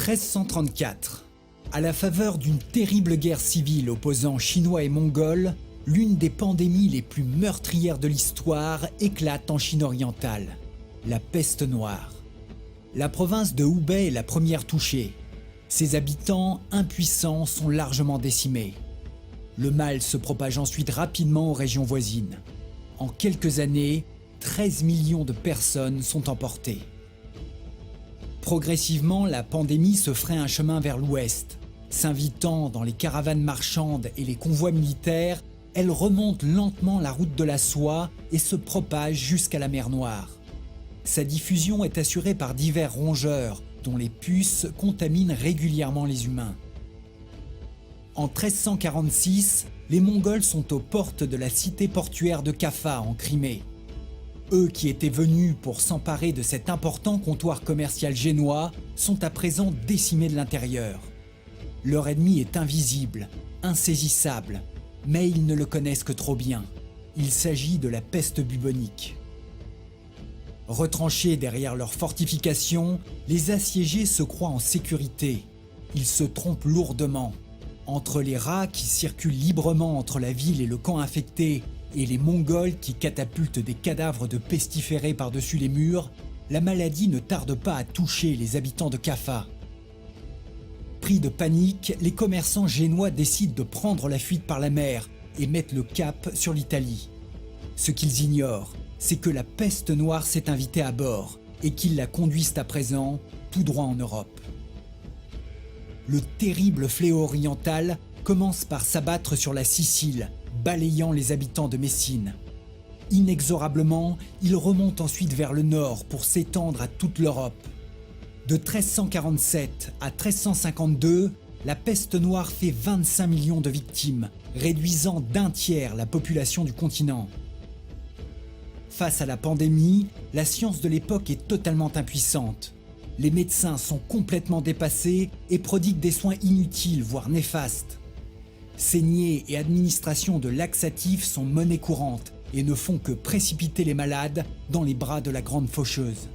1334. À la faveur d'une terrible guerre civile opposant Chinois et Mongols, l'une des pandémies les plus meurtrières de l'histoire éclate en Chine orientale, la peste noire. La province de Hubei est la première touchée. Ses habitants, impuissants, sont largement décimés. Le mal se propage ensuite rapidement aux régions voisines. En quelques années, 13 millions de personnes sont emportées. Progressivement, la pandémie se ferait un chemin vers l'ouest. S'invitant dans les caravanes marchandes et les convois militaires, elle remonte lentement la route de la soie et se propage jusqu'à la mer Noire. Sa diffusion est assurée par divers rongeurs, dont les puces contaminent régulièrement les humains. En 1346, les Mongols sont aux portes de la cité portuaire de Kaffa en Crimée. Eux qui étaient venus pour s'emparer de cet important comptoir commercial génois sont à présent décimés de l'intérieur. Leur ennemi est invisible, insaisissable, mais ils ne le connaissent que trop bien. Il s'agit de la peste bubonique. Retranchés derrière leurs fortifications, les assiégés se croient en sécurité. Ils se trompent lourdement. Entre les rats qui circulent librement entre la ville et le camp infecté et les Mongols qui catapultent des cadavres de pestiférés par-dessus les murs, la maladie ne tarde pas à toucher les habitants de Kaffa. Pris de panique, les commerçants génois décident de prendre la fuite par la mer et mettent le cap sur l'Italie. Ce qu'ils ignorent, c'est que la peste noire s'est invitée à bord et qu'ils la conduisent à présent tout droit en Europe. Le terrible fléau oriental commence par s'abattre sur la Sicile, balayant les habitants de Messine. Inexorablement, il remonte ensuite vers le nord pour s'étendre à toute l'Europe. De 1347 à 1352, la peste noire fait 25 millions de victimes, réduisant d'un tiers la population du continent. Face à la pandémie, la science de l'époque est totalement impuissante. Les médecins sont complètement dépassés et prodiguent des soins inutiles, voire néfastes. Saignées et administration de laxatifs sont monnaie courante et ne font que précipiter les malades dans les bras de la grande faucheuse.